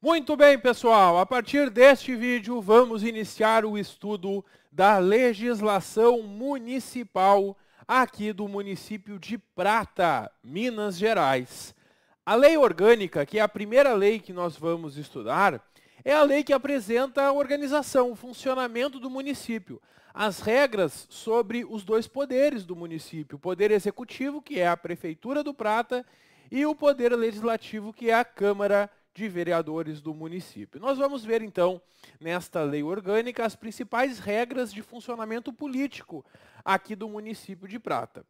Muito bem, pessoal. A partir deste vídeo, vamos iniciar o estudo da legislação municipal aqui do município de Prata, Minas Gerais. A lei orgânica, que é a primeira lei que nós vamos estudar, é a lei que apresenta a organização, o funcionamento do município, as regras sobre os dois poderes do município, o poder executivo, que é a Prefeitura do Prata, e o poder legislativo, que é a Câmara de Vereadores do município. Nós vamos ver, então, nesta lei orgânica, as principais regras de funcionamento político aqui do município de Prata.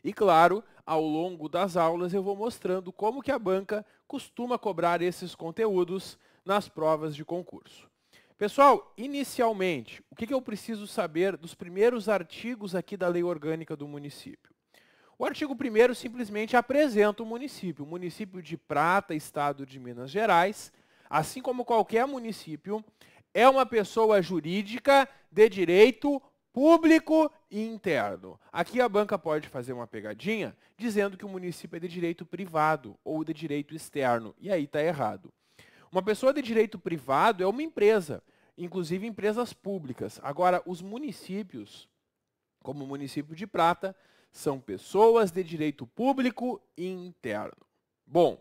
E, claro, ao longo das aulas eu vou mostrando como que a banca costuma cobrar esses conteúdos nas provas de concurso. Pessoal, inicialmente, o que eu preciso saber dos primeiros artigos aqui da lei orgânica do município? O artigo 1º simplesmente apresenta o município de Prata, estado de Minas Gerais, assim como qualquer município, é uma pessoa jurídica de direito público e interno. Aqui a banca pode fazer uma pegadinha dizendo que o município é de direito privado ou de direito externo, e aí está errado. Uma pessoa de direito privado é uma empresa, inclusive empresas públicas. Agora, os municípios, como o município de Prata, são pessoas de direito público e interno. Bom,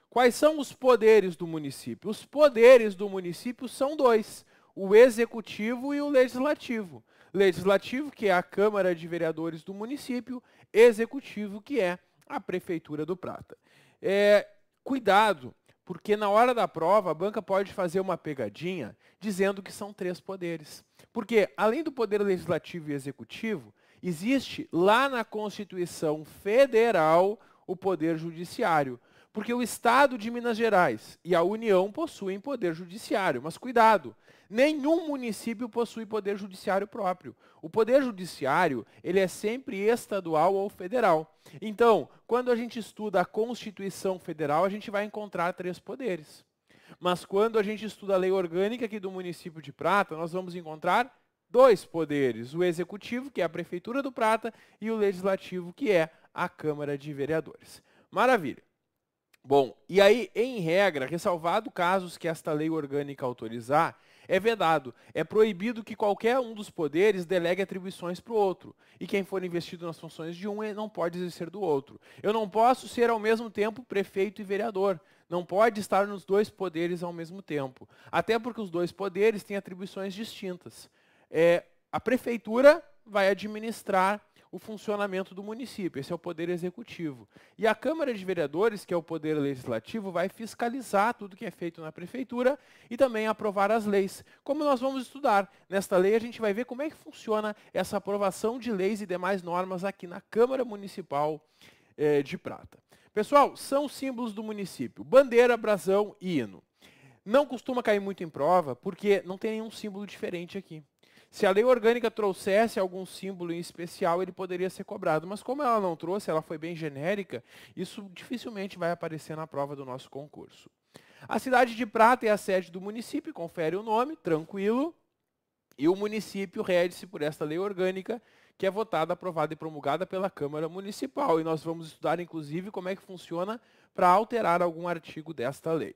quais são os poderes do município? Os poderes do município são dois, o executivo e o legislativo. Legislativo, que é a Câmara de Vereadores do município, executivo, que é a Prefeitura do Prata. Cuidado, porque na hora da prova a banca pode fazer uma pegadinha dizendo que são 3 poderes. Porque, além do poder legislativo e executivo, existe lá na Constituição Federal o poder judiciário. Porque o Estado de Minas Gerais e a União possuem poder judiciário. Mas cuidado, nenhum município possui poder judiciário próprio. O poder judiciário, ele é sempre estadual ou federal. Então, quando a gente estuda a Constituição Federal, a gente vai encontrar 3 poderes. Mas quando a gente estuda a lei orgânica aqui do município de Prata, nós vamos encontrar 2 poderes, o executivo, que é a Prefeitura do Prata, e o legislativo, que é a Câmara de Vereadores. Maravilha. Bom, e aí, em regra, ressalvado casos que esta lei orgânica autorizar, é vedado, é proibido que qualquer um dos poderes delegue atribuições para o outro. E quem for investido nas funções de um não pode exercer do outro. Eu não posso ser ao mesmo tempo prefeito e vereador. Não pode estar nos 2 poderes ao mesmo tempo. Até porque os 2 poderes têm atribuições distintas. A prefeitura vai administrar o funcionamento do município, esse é o poder executivo. E a Câmara de Vereadores, que é o poder legislativo, vai fiscalizar tudo que é feito na prefeitura e também aprovar as leis. Como nós vamos estudar nesta lei, a gente vai ver como é que funciona essa aprovação de leis e demais normas aqui na Câmara Municipal de Prata. Pessoal, são símbolos do município: bandeira, brasão e hino. Não costuma cair muito em prova, porque não tem nenhum símbolo diferente aqui. Se a lei orgânica trouxesse algum símbolo em especial, ele poderia ser cobrado. Mas como ela não trouxe, ela foi bem genérica, isso dificilmente vai aparecer na prova do nosso concurso. A cidade de Prata é a sede do município, confere o nome, tranquilo. E o município rege-se por esta lei orgânica, que é votada, aprovada e promulgada pela Câmara Municipal. E nós vamos estudar, inclusive, como é que funciona para alterar algum artigo desta lei.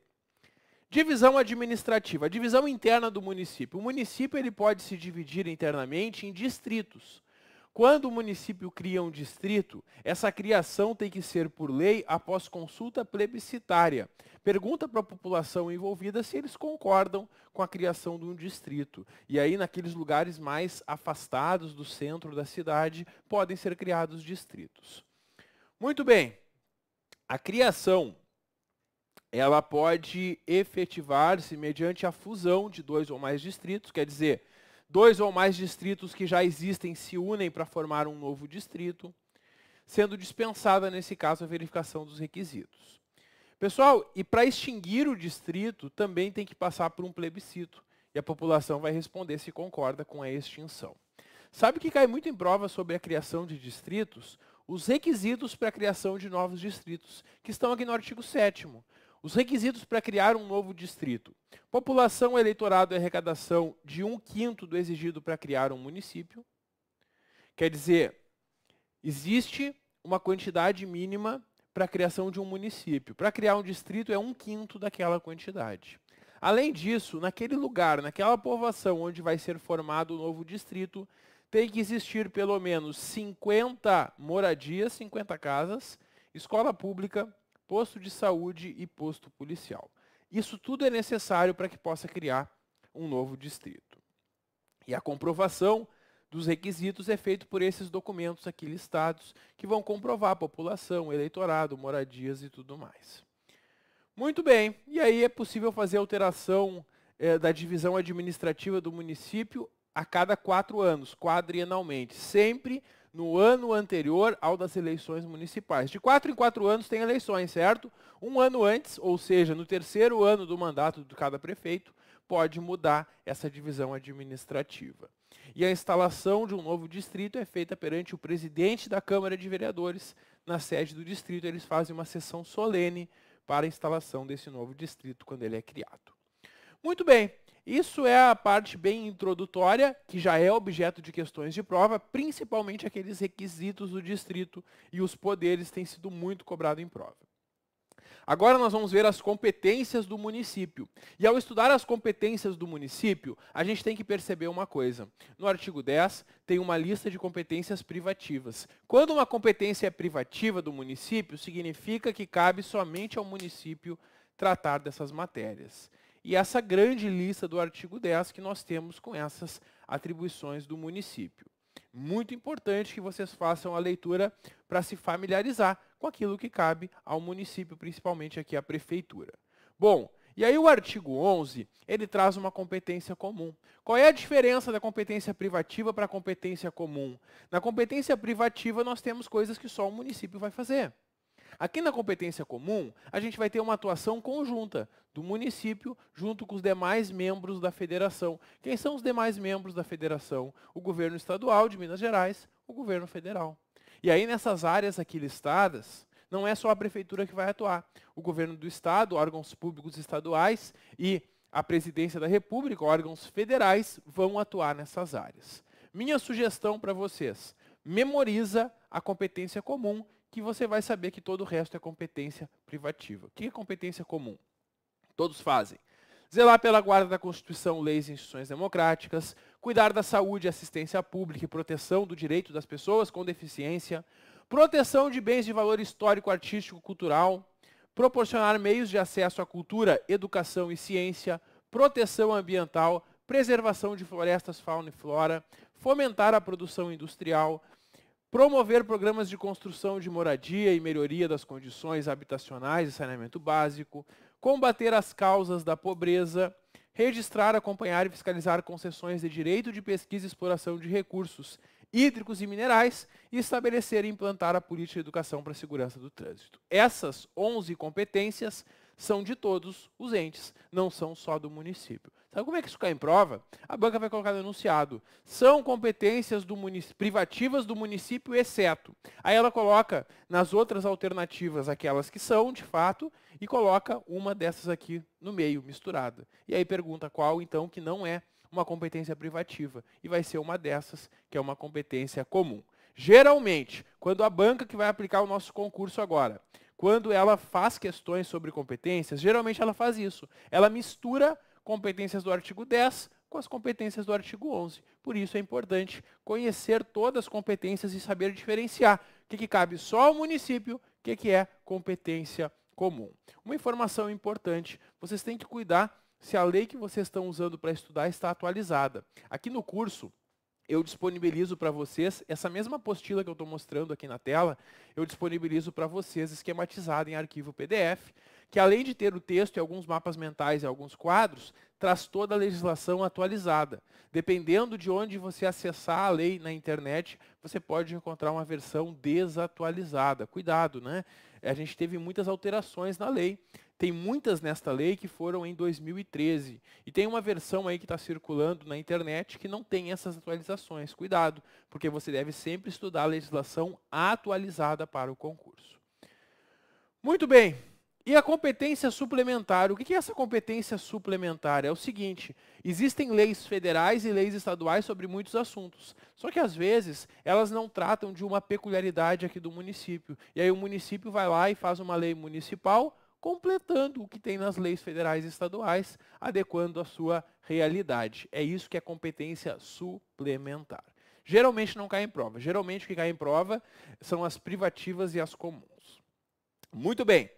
Divisão administrativa, a divisão interna do município. O município ele pode se dividir internamente em distritos. Quando o município cria um distrito, essa criação tem que ser por lei após consulta plebiscitária. Pergunta para a população envolvida se eles concordam com a criação de um distrito. E aí, naqueles lugares mais afastados do centro da cidade, podem ser criados distritos. Muito bem, a criação ela pode efetivar-se mediante a fusão de 2 ou mais distritos, quer dizer, 2 ou mais distritos que já existem se unem para formar um novo distrito, sendo dispensada, nesse caso, a verificação dos requisitos. Pessoal, e para extinguir o distrito, também tem que passar por um plebiscito, e a população vai responder se concorda com a extinção. Sabe o que cai muito em prova sobre a criação de distritos? Os requisitos para a criação de novos distritos, que estão aqui no artigo 7º. Os requisitos para criar um novo distrito: população, eleitorado e arrecadação de 1/5 do exigido para criar um município. Quer dizer, existe uma quantidade mínima para a criação de um município. Para criar um distrito é 1/5 daquela quantidade. Além disso, naquele lugar, naquela povoação onde vai ser formado o novo distrito, tem que existir pelo menos 50 moradias, 50 casas, escola pública, posto de saúde e posto policial. Isso tudo é necessário para que possa criar um novo distrito. E a comprovação dos requisitos é feito por esses documentos aqui listados, que vão comprovar a população, eleitorado, moradias e tudo mais. Muito bem, e aí é possível fazer alteração da divisão administrativa do município a cada 4 anos, quadrienalmente, sempre no ano anterior ao das eleições municipais. De 4 em 4 anos tem eleições, certo? Um ano antes, ou seja, no 3º ano do mandato de cada prefeito, pode mudar essa divisão administrativa. E a instalação de um novo distrito é feita perante o presidente da Câmara de Vereadores. Na sede do distrito, eles fazem uma sessão solene para a instalação desse novo distrito quando ele é criado. Muito bem, isso é a parte bem introdutória, que já é objeto de questões de prova, principalmente aqueles requisitos do distrito e os poderes têm sido muito cobrados em prova. Agora nós vamos ver as competências do município. E ao estudar as competências do município, a gente tem que perceber uma coisa. No artigo 10, tem uma lista de competências privativas. Quando uma competência é privativa do município, significa que cabe somente ao município tratar dessas matérias. E essa grande lista do artigo 10 que nós temos com essas atribuições do município. Muito importante que vocês façam a leitura para se familiarizar com aquilo que cabe ao município, principalmente aqui à prefeitura. Bom, e aí o artigo 11, ele traz uma competência comum. Qual é a diferença da competência privativa para a competência comum? Na competência privativa nós temos coisas que só o município vai fazer. Aqui na competência comum, a gente vai ter uma atuação conjunta do município junto com os demais membros da federação. Quem são os demais membros da federação? O governo estadual de Minas Gerais, o governo federal. E aí nessas áreas aqui listadas, não é só a prefeitura que vai atuar. O governo do estado, órgãos públicos estaduais e a presidência da república, órgãos federais, vão atuar nessas áreas. Minha sugestão para vocês, memoriza a competência comum, que você vai saber que todo o resto é competência privativa. O que é competência comum? Todos fazem. Zelar pela guarda da Constituição, leis e instituições democráticas, cuidar da saúde, assistência pública e proteção do direito das pessoas com deficiência, proteção de bens de valor histórico, artístico, cultural, proporcionar meios de acesso à cultura, educação e ciência, proteção ambiental, preservação de florestas, fauna e flora, fomentar a produção industrial, promover programas de construção de moradia e melhoria das condições habitacionais e saneamento básico, combater as causas da pobreza, registrar, acompanhar e fiscalizar concessões de direito de pesquisa e exploração de recursos hídricos e minerais e estabelecer e implantar a política de educação para a segurança do trânsito. Essas 11 competências são de todos os entes, não são só do município. Sabe como é que isso cai em prova? A banca vai colocar no enunciado. São competências privativas do município, exceto. Aí ela coloca nas outras alternativas aquelas que são, de fato, e coloca uma dessas aqui no meio, misturada. E aí pergunta qual, então, que não é uma competência privativa. E vai ser uma dessas, que é uma competência comum. Geralmente, quando a banca que vai aplicar o nosso concurso agora, quando ela faz questões sobre competências, geralmente ela faz isso. Ela mistura competências do artigo 10 com as competências do artigo 11. Por isso é importante conhecer todas as competências e saber diferenciar o que cabe só ao município, o que é competência comum. Uma informação importante, vocês têm que cuidar se a lei que vocês estão usando para estudar está atualizada. Aqui no curso, eu disponibilizo para vocês, essa mesma apostila que eu estou mostrando aqui na tela, eu disponibilizo para vocês esquematizada em arquivo PDF, que além de ter o texto e alguns mapas mentais e alguns quadros, traz toda a legislação atualizada. Dependendo de onde você acessar a lei na internet, você pode encontrar uma versão desatualizada. Cuidado, né? A gente teve muitas alterações na lei. Tem muitas nesta lei que foram em 2013. E tem uma versão aí que está circulando na internet que não tem essas atualizações. Cuidado, porque você deve sempre estudar a legislação atualizada para o concurso. Muito bem. E a competência suplementar, o que é essa competência suplementar? É o seguinte, existem leis federais e leis estaduais sobre muitos assuntos, só que às vezes elas não tratam de uma peculiaridade aqui do município. E aí o município vai lá e faz uma lei municipal, completando o que tem nas leis federais e estaduais, adequando a sua realidade. É isso que é competência suplementar. Geralmente não cai em prova. Geralmente o que cai em prova são as privativas e as comuns. Muito bem.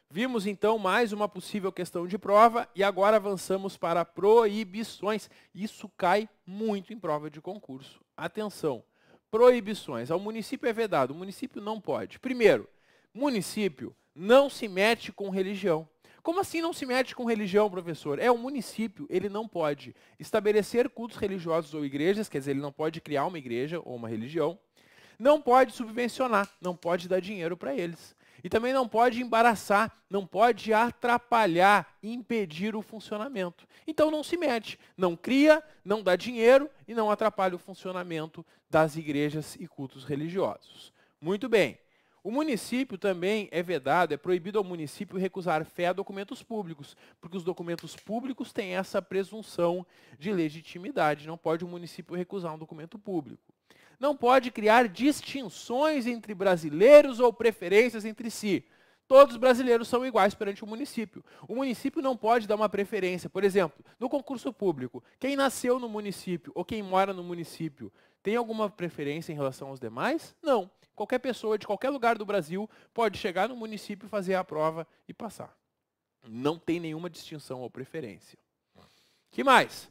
Vimos então mais uma possível questão de prova e agora avançamos para proibições. Isso cai muito em prova de concurso. Atenção, proibições. Ao município é vedado, o município não pode. Primeiro, município não se mete com religião. Como assim não se mete com religião, professor? O município, ele não pode estabelecer cultos religiosos ou igrejas, quer dizer, ele não pode criar uma igreja ou uma religião, não pode subvencionar, não pode dar dinheiro para eles. E também não pode embaraçar, não pode atrapalhar, impedir o funcionamento. Então não se mete, não cria, não dá dinheiro e não atrapalha o funcionamento das igrejas e cultos religiosos. Muito bem. O município também é vedado, é proibido ao município recusar fé a documentos públicos, porque os documentos públicos têm essa presunção de legitimidade. Não pode o município recusar um documento público. Não pode criar distinções entre brasileiros ou preferências entre si. Todos os brasileiros são iguais perante o município. O município não pode dar uma preferência. Por exemplo, no concurso público, quem nasceu no município ou quem mora no município tem alguma preferência em relação aos demais? Não. Qualquer pessoa de qualquer lugar do Brasil pode chegar no município, fazer a prova e passar. Não tem nenhuma distinção ou preferência. Que mais?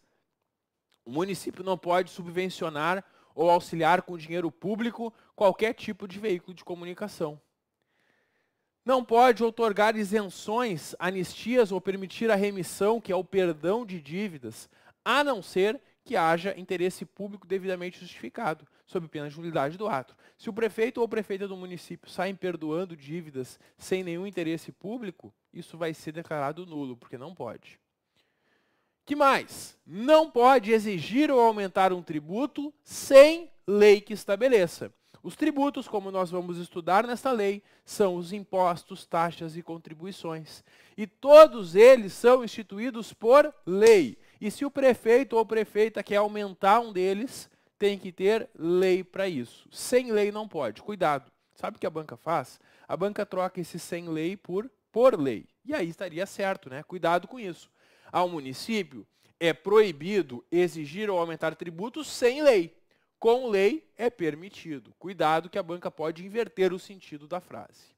O município não pode subvencionar ou auxiliar com dinheiro público qualquer tipo de veículo de comunicação. Não pode outorgar isenções, anistias ou permitir a remissão, que é o perdão de dívidas, a não ser que haja interesse público devidamente justificado, sob pena de nulidade do ato. Se o prefeito ou prefeita do município saem perdoando dívidas sem nenhum interesse público, isso vai ser declarado nulo, porque não pode. Que mais? Não pode exigir ou aumentar um tributo sem lei que estabeleça. Os tributos, como nós vamos estudar nesta lei, são os impostos, taxas e contribuições. E todos eles são instituídos por lei. E se o prefeito ou prefeita quer aumentar um deles, tem que ter lei para isso. Sem lei não pode. Cuidado. Sabe o que a banca faz? A banca troca esse sem lei por lei. E aí estaria certo, né? Cuidado com isso. Ao município é proibido exigir ou aumentar tributos sem lei. Com lei é permitido. Cuidado que a banca pode inverter o sentido da frase.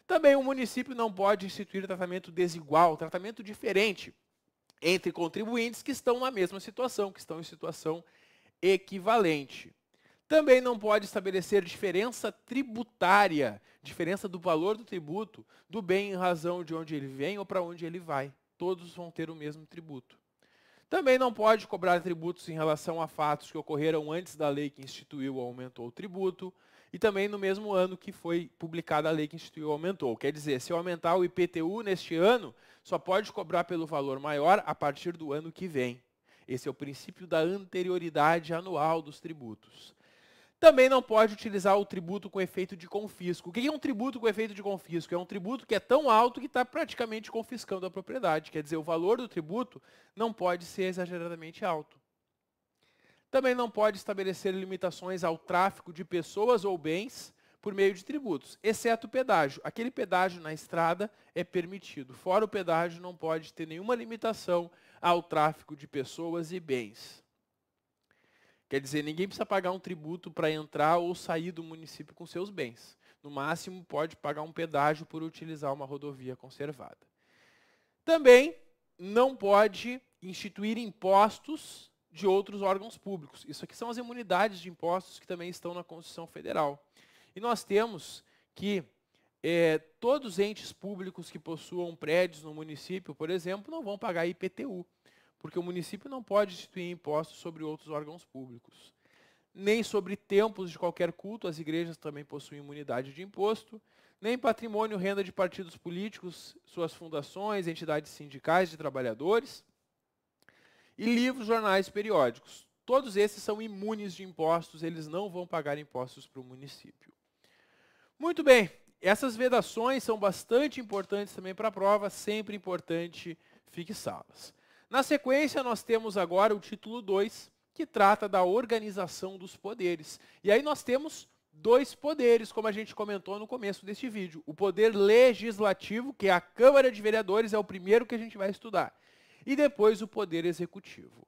Também o município não pode instituir tratamento desigual, tratamento diferente entre contribuintes que estão na mesma situação, que estão em situação equivalente. Também não pode estabelecer diferença tributária, diferença do valor do tributo, do bem em razão de onde ele vem ou para onde ele vai. Todos vão ter o mesmo tributo. Também não pode cobrar tributos em relação a fatos que ocorreram antes da lei que instituiu ou aumentou o tributo, e também no mesmo ano que foi publicada a lei que instituiu ou aumentou. Quer dizer, se eu aumentar o IPTU neste ano, só pode cobrar pelo valor maior a partir do ano que vem. Esse é o princípio da anterioridade anual dos tributos. Também não pode utilizar o tributo com efeito de confisco. O que é um tributo com efeito de confisco? É um tributo que é tão alto que está praticamente confiscando a propriedade. Quer dizer, o valor do tributo não pode ser exageradamente alto. Também não pode estabelecer limitações ao tráfico de pessoas ou bens por meio de tributos, exceto o pedágio. Aquele pedágio na estrada é permitido. Fora o pedágio, não pode ter nenhuma limitação ao tráfico de pessoas e bens. Quer dizer, ninguém precisa pagar um tributo para entrar ou sair do município com seus bens. No máximo, pode pagar um pedágio por utilizar uma rodovia conservada. Também não pode instituir impostos de outros órgãos públicos. Isso aqui são as imunidades de impostos que também estão na Constituição Federal. E nós temos que todos os entes públicos que possuam prédios no município, por exemplo, não vão pagar IPTU. Porque o município não pode instituir impostos sobre outros órgãos públicos. Nem sobre templos de qualquer culto, as igrejas também possuem imunidade de imposto, nem patrimônio, renda de partidos políticos, suas fundações, entidades sindicais de trabalhadores, e livros, jornais, periódicos. Todos esses são imunes de impostos, eles não vão pagar impostos para o município. Muito bem, essas vedações são bastante importantes também para a prova, sempre importante fixá-las. Na sequência, nós temos agora o título 2, que trata da organização dos poderes. E aí nós temos dois poderes, como a gente comentou no começo deste vídeo. O poder legislativo, que é a Câmara de Vereadores, é o primeiro que a gente vai estudar. E depois o poder executivo.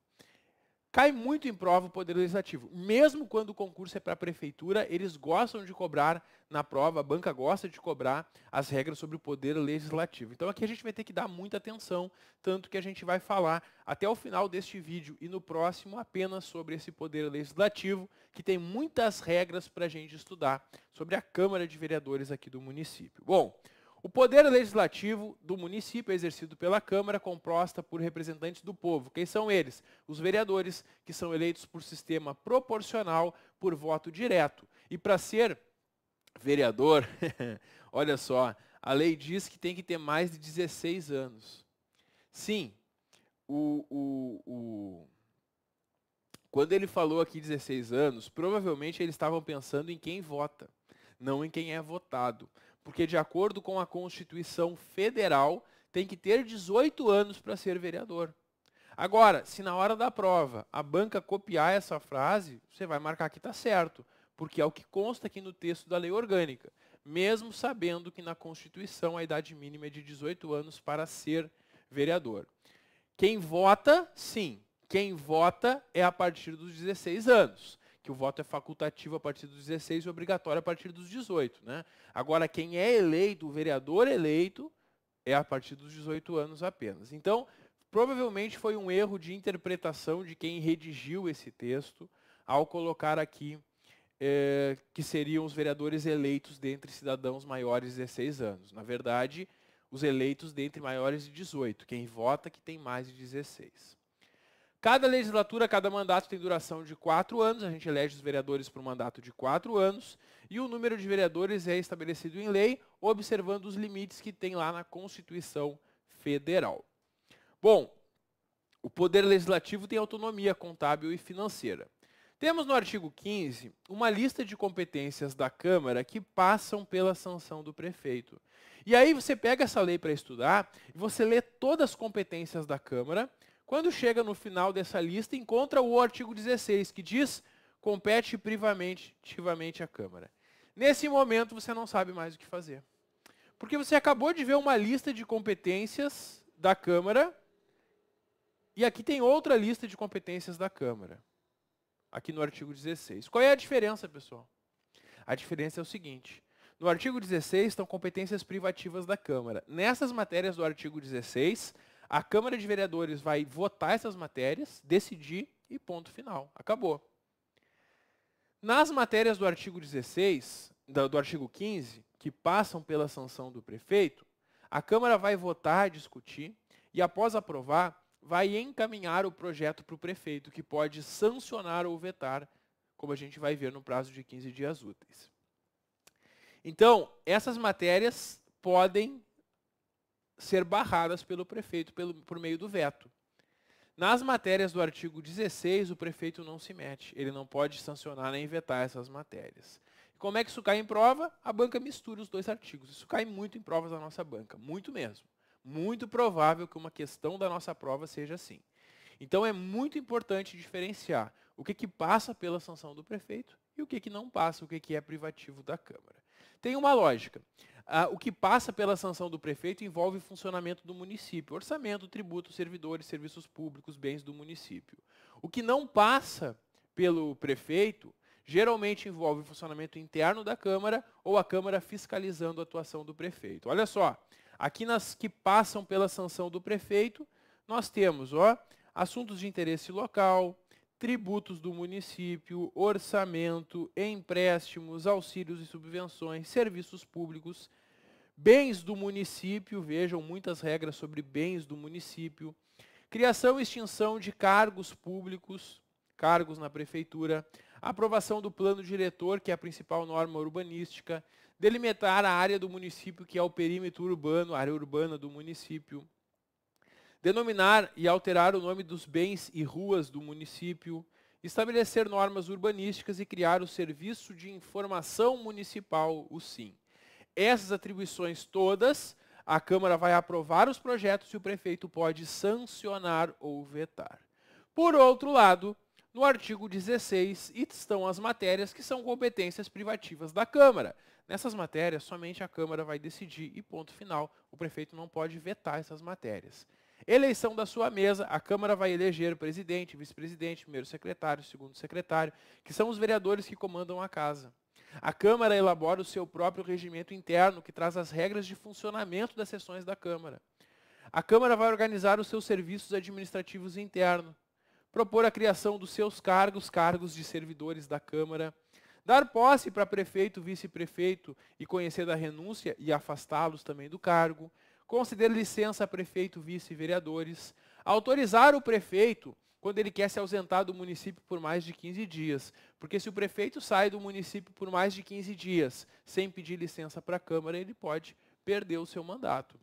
Cai muito em prova o poder legislativo. Mesmo quando o concurso é para a prefeitura, eles gostam de cobrar na prova, a banca gosta de cobrar as regras sobre o poder legislativo. Então aqui a gente vai ter que dar muita atenção, tanto que a gente vai falar até o final deste vídeo e no próximo apenas sobre esse poder legislativo, que tem muitas regras para a gente estudar sobre a Câmara de Vereadores aqui do município. Bom, o poder legislativo do município é exercido pela Câmara, composta por representantes do povo. Quem são eles? Os vereadores, que são eleitos por sistema proporcional por voto direto. E para ser vereador, olha só, a lei diz que tem que ter mais de 16 anos. Sim, quando ele falou aqui 16 anos, provavelmente eles estavam pensando em quem vota, não em quem é votado. Porque, de acordo com a Constituição Federal, tem que ter 18 anos para ser vereador. Agora, se na hora da prova a banca copiar essa frase, você vai marcar que está certo, porque é o que consta aqui no texto da lei orgânica, mesmo sabendo que na Constituição a idade mínima é de 18 anos para ser vereador. Quem vota, sim, quem vota é a partir dos 16 anos. Que o voto é facultativo a partir dos 16 e obrigatório a partir dos 18. Né? Agora, quem é eleito, o vereador eleito, é a partir dos 18 anos apenas. Então, provavelmente foi um erro de interpretação de quem redigiu esse texto ao colocar aqui que seriam os vereadores eleitos dentre cidadãos maiores de 16 anos. Na verdade, os eleitos dentre maiores de 18. Quem vota que tem mais de 16. Cada legislatura, cada mandato tem duração de 4 anos, a gente elege os vereadores por um mandato de 4 anos, e o número de vereadores é estabelecido em lei, observando os limites que tem lá na Constituição Federal. Bom, o Poder Legislativo tem autonomia contábil e financeira. Temos no artigo 15 uma lista de competências da Câmara que passam pela sanção do prefeito. E aí você pega essa lei para estudar e você lê todas as competências da Câmara. Quando chega no final dessa lista, encontra o artigo 16, que diz: compete privativamente à Câmara. Nesse momento, você não sabe mais o que fazer. Porque você acabou de ver uma lista de competências da Câmara, e aqui tem outra lista de competências da Câmara, aqui no artigo 16. Qual é a diferença, pessoal? A diferença é o seguinte: no artigo 16 estão competências privativas da Câmara. Nessas matérias do artigo 16, a Câmara de Vereadores vai votar essas matérias, decidir e ponto final. Acabou. Nas matérias do artigo 16, do artigo 15, que passam pela sanção do prefeito, a Câmara vai votar, discutir e, após aprovar, vai encaminhar o projeto para o prefeito, que pode sancionar ou vetar, como a gente vai ver no prazo de 15 dias úteis. Então, essas matérias podem ser barradas pelo prefeito por meio do veto. Nas matérias do artigo 16, o prefeito não se mete. Ele não pode sancionar nem vetar essas matérias. Como é que isso cai em prova? A banca mistura os dois artigos. Isso cai muito em provas da nossa banca. Muito mesmo. Muito provável que uma questão da nossa prova seja assim. Então é muito importante diferenciar o que passa pela sanção do prefeito e o que não passa, o que é privativo da Câmara. Tem uma lógica. O que passa pela sanção do prefeito envolve o funcionamento do município, orçamento, tributos, servidores, serviços públicos, bens do município. O que não passa pelo prefeito geralmente envolve o funcionamento interno da Câmara ou a Câmara fiscalizando a atuação do prefeito. Olha só, aqui nas que passam pela sanção do prefeito, nós temos assuntos de interesse local, tributos do município, orçamento, empréstimos, auxílios e subvenções, serviços públicos, bens do município, vejam muitas regras sobre bens do município, criação e extinção de cargos públicos, cargos na prefeitura, aprovação do plano diretor, que é a principal norma urbanística, delimitar a área do município, que é o perímetro urbano, a área urbana do município, denominar e alterar o nome dos bens e ruas do município, estabelecer normas urbanísticas e criar o Serviço de Informação Municipal, o SIM. essas atribuições todas, a Câmara vai aprovar os projetos e o prefeito pode sancionar ou vetar. Por outro lado, no artigo 16 estão as matérias que são competências privativas da Câmara. Nessas matérias, somente a Câmara vai decidir e ponto final. O prefeito não pode vetar essas matérias. Eleição da sua mesa, a Câmara vai eleger presidente, vice-presidente, primeiro secretário, segundo secretário, que são os vereadores que comandam a casa. A Câmara elabora o seu próprio regimento interno, que traz as regras de funcionamento das sessões da Câmara. A Câmara vai organizar os seus serviços administrativos internos, propor a criação dos seus cargos de servidores da Câmara, dar posse para prefeito, vice-prefeito e conhecer da renúncia e afastá-los também do cargo, conceder licença a prefeito, vice e vereadores, autorizar o prefeito quando ele quer se ausentar do município por mais de 15 dias. Porque se o prefeito sai do município por mais de 15 dias sem pedir licença para a Câmara, ele pode perder o seu mandato.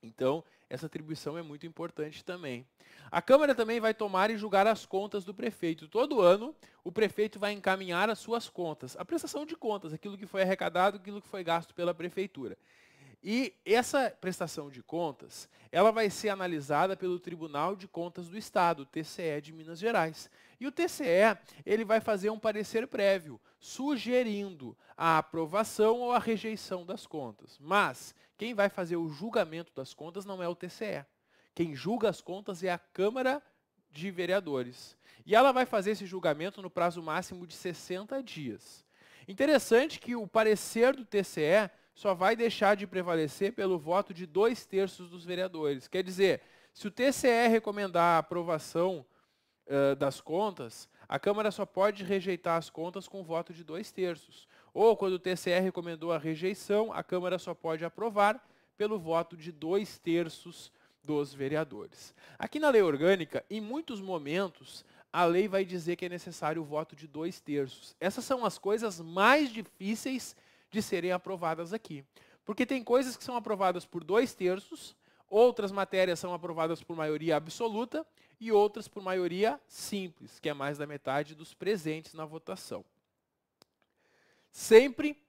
Então, essa atribuição é muito importante também. A Câmara também vai tomar e julgar as contas do prefeito. Todo ano, o prefeito vai encaminhar as suas contas, a prestação de contas, aquilo que foi arrecadado, aquilo que foi gasto pela prefeitura. E essa prestação de contas, ela vai ser analisada pelo Tribunal de Contas do Estado, TCE de Minas Gerais. E o TCE, ele vai fazer um parecer prévio, sugerindo a aprovação ou a rejeição das contas. Mas quem vai fazer o julgamento das contas não é o TCE. Quem julga as contas é a Câmara de Vereadores. E ela vai fazer esse julgamento no prazo máximo de 60 dias. Interessante que o parecer do TCE só vai deixar de prevalecer pelo voto de 2/3 dos vereadores. Quer dizer, se o TCE recomendar a aprovação das contas, a Câmara só pode rejeitar as contas com voto de 2/3. Ou, quando o TCE recomendou a rejeição, a Câmara só pode aprovar pelo voto de 2/3 dos vereadores. Aqui na lei orgânica, em muitos momentos, a lei vai dizer que é necessário o voto de 2/3. Essas são as coisas mais difíceis de serem aprovadas aqui. Porque tem coisas que são aprovadas por 2/3, outras matérias são aprovadas por maioria absoluta e outras por maioria simples, que é mais da metade dos presentes na votação. Sempre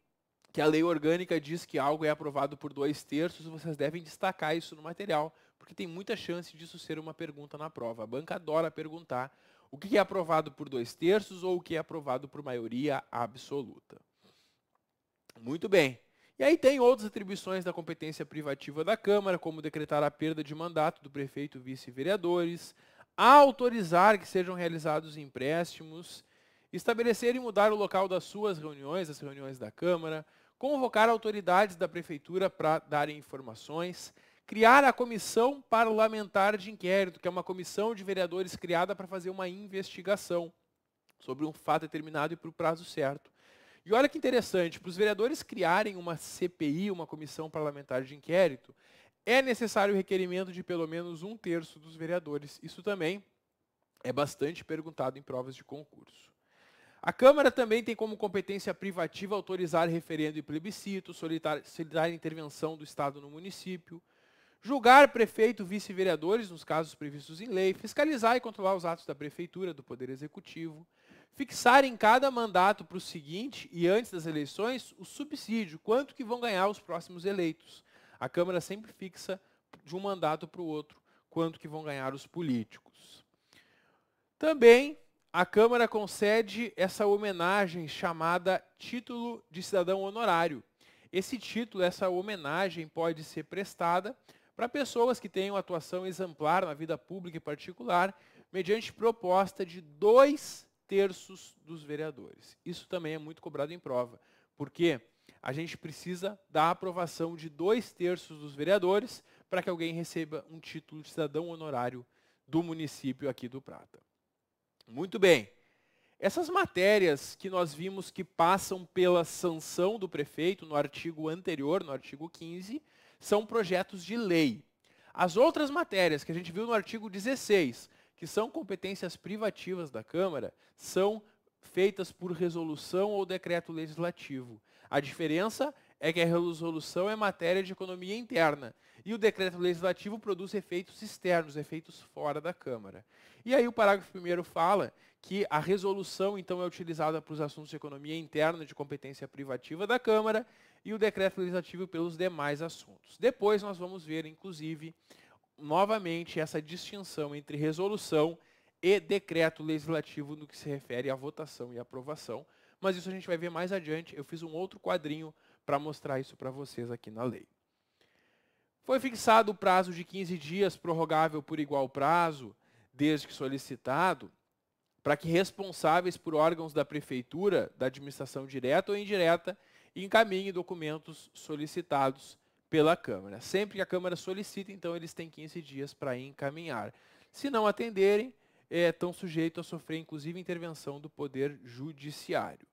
que a lei orgânica diz que algo é aprovado por 2/3, vocês devem destacar isso no material, porque tem muita chance disso ser uma pergunta na prova. A banca adora perguntar o que é aprovado por 2/3 ou o que é aprovado por maioria absoluta. Muito bem. E aí tem outras atribuições da competência privativa da Câmara, como decretar a perda de mandato do prefeito e vice-vereadores, autorizar que sejam realizados empréstimos, estabelecer e mudar o local das suas reuniões, as reuniões da Câmara, convocar autoridades da Prefeitura para darem informações, criar a Comissão Parlamentar de Inquérito, que é uma comissão de vereadores criada para fazer uma investigação sobre um fato determinado e por prazo certo. E olha que interessante, para os vereadores criarem uma CPI, uma Comissão Parlamentar de Inquérito, é necessário o requerimento de pelo menos 1/3 dos vereadores. Isso também é bastante perguntado em provas de concurso. A Câmara também tem como competência privativa autorizar referendo e plebiscito, solicitar intervenção do Estado no município, julgar prefeito, vice-vereadores, nos casos previstos em lei, fiscalizar e controlar os atos da Prefeitura, do Poder Executivo, fixar em cada mandato para o seguinte e antes das eleições o subsídio, quanto que vão ganhar os próximos eleitos. A Câmara sempre fixa de um mandato para o outro quanto que vão ganhar os políticos. Também a Câmara concede essa homenagem chamada título de cidadão honorário. Esse título, essa homenagem pode ser prestada para pessoas que tenham atuação exemplar na vida pública e particular, mediante proposta de 2/3 dos vereadores. Isso também é muito cobrado em prova, porque a gente precisa da aprovação de 2/3 dos vereadores para que alguém receba um título de cidadão honorário do município aqui do Prata. Muito bem. Essas matérias que nós vimos que passam pela sanção do prefeito no artigo anterior, no artigo 15, são projetos de lei. As outras matérias que a gente viu no artigo 16, que são competências privativas da Câmara, são feitas por resolução ou decreto legislativo. A diferença é que a resolução é matéria de economia interna e o decreto legislativo produz efeitos externos, efeitos fora da Câmara. E aí o parágrafo 1º fala que a resolução, então, é utilizada para os assuntos de economia interna de competência privativa da Câmara e o decreto legislativo pelos demais assuntos. Depois nós vamos ver, inclusive, novamente essa distinção entre resolução e decreto legislativo no que se refere à votação e aprovação, mas isso a gente vai ver mais adiante. Eu fiz um outro quadrinho para mostrar isso para vocês aqui na lei. Foi fixado o prazo de 15 dias, prorrogável por igual prazo, desde que solicitado, para que responsáveis por órgãos da prefeitura, da administração direta ou indireta, encaminhem documentos solicitados pela Câmara. Sempre que a Câmara solicita, então, eles têm 15 dias para encaminhar. Se não atenderem, estão sujeitos a sofrer, inclusive, intervenção do Poder Judiciário.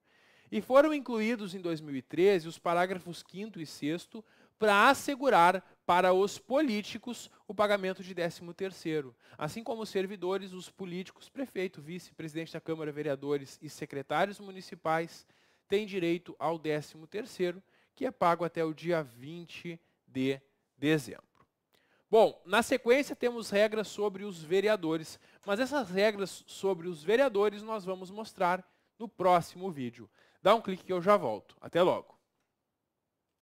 E foram incluídos em 2013 os parágrafos 5º e 6º para assegurar para os políticos o pagamento de 13º. Assim como os servidores, os políticos, prefeito, vice, presidente da Câmara, vereadores e secretários municipais têm direito ao 13º, que é pago até o dia 20 de dezembro. Bom, na sequência temos regras sobre os vereadores, mas essas regras sobre os vereadores nós vamos mostrar no próximo vídeo. Dá um clique que eu já volto. Até logo.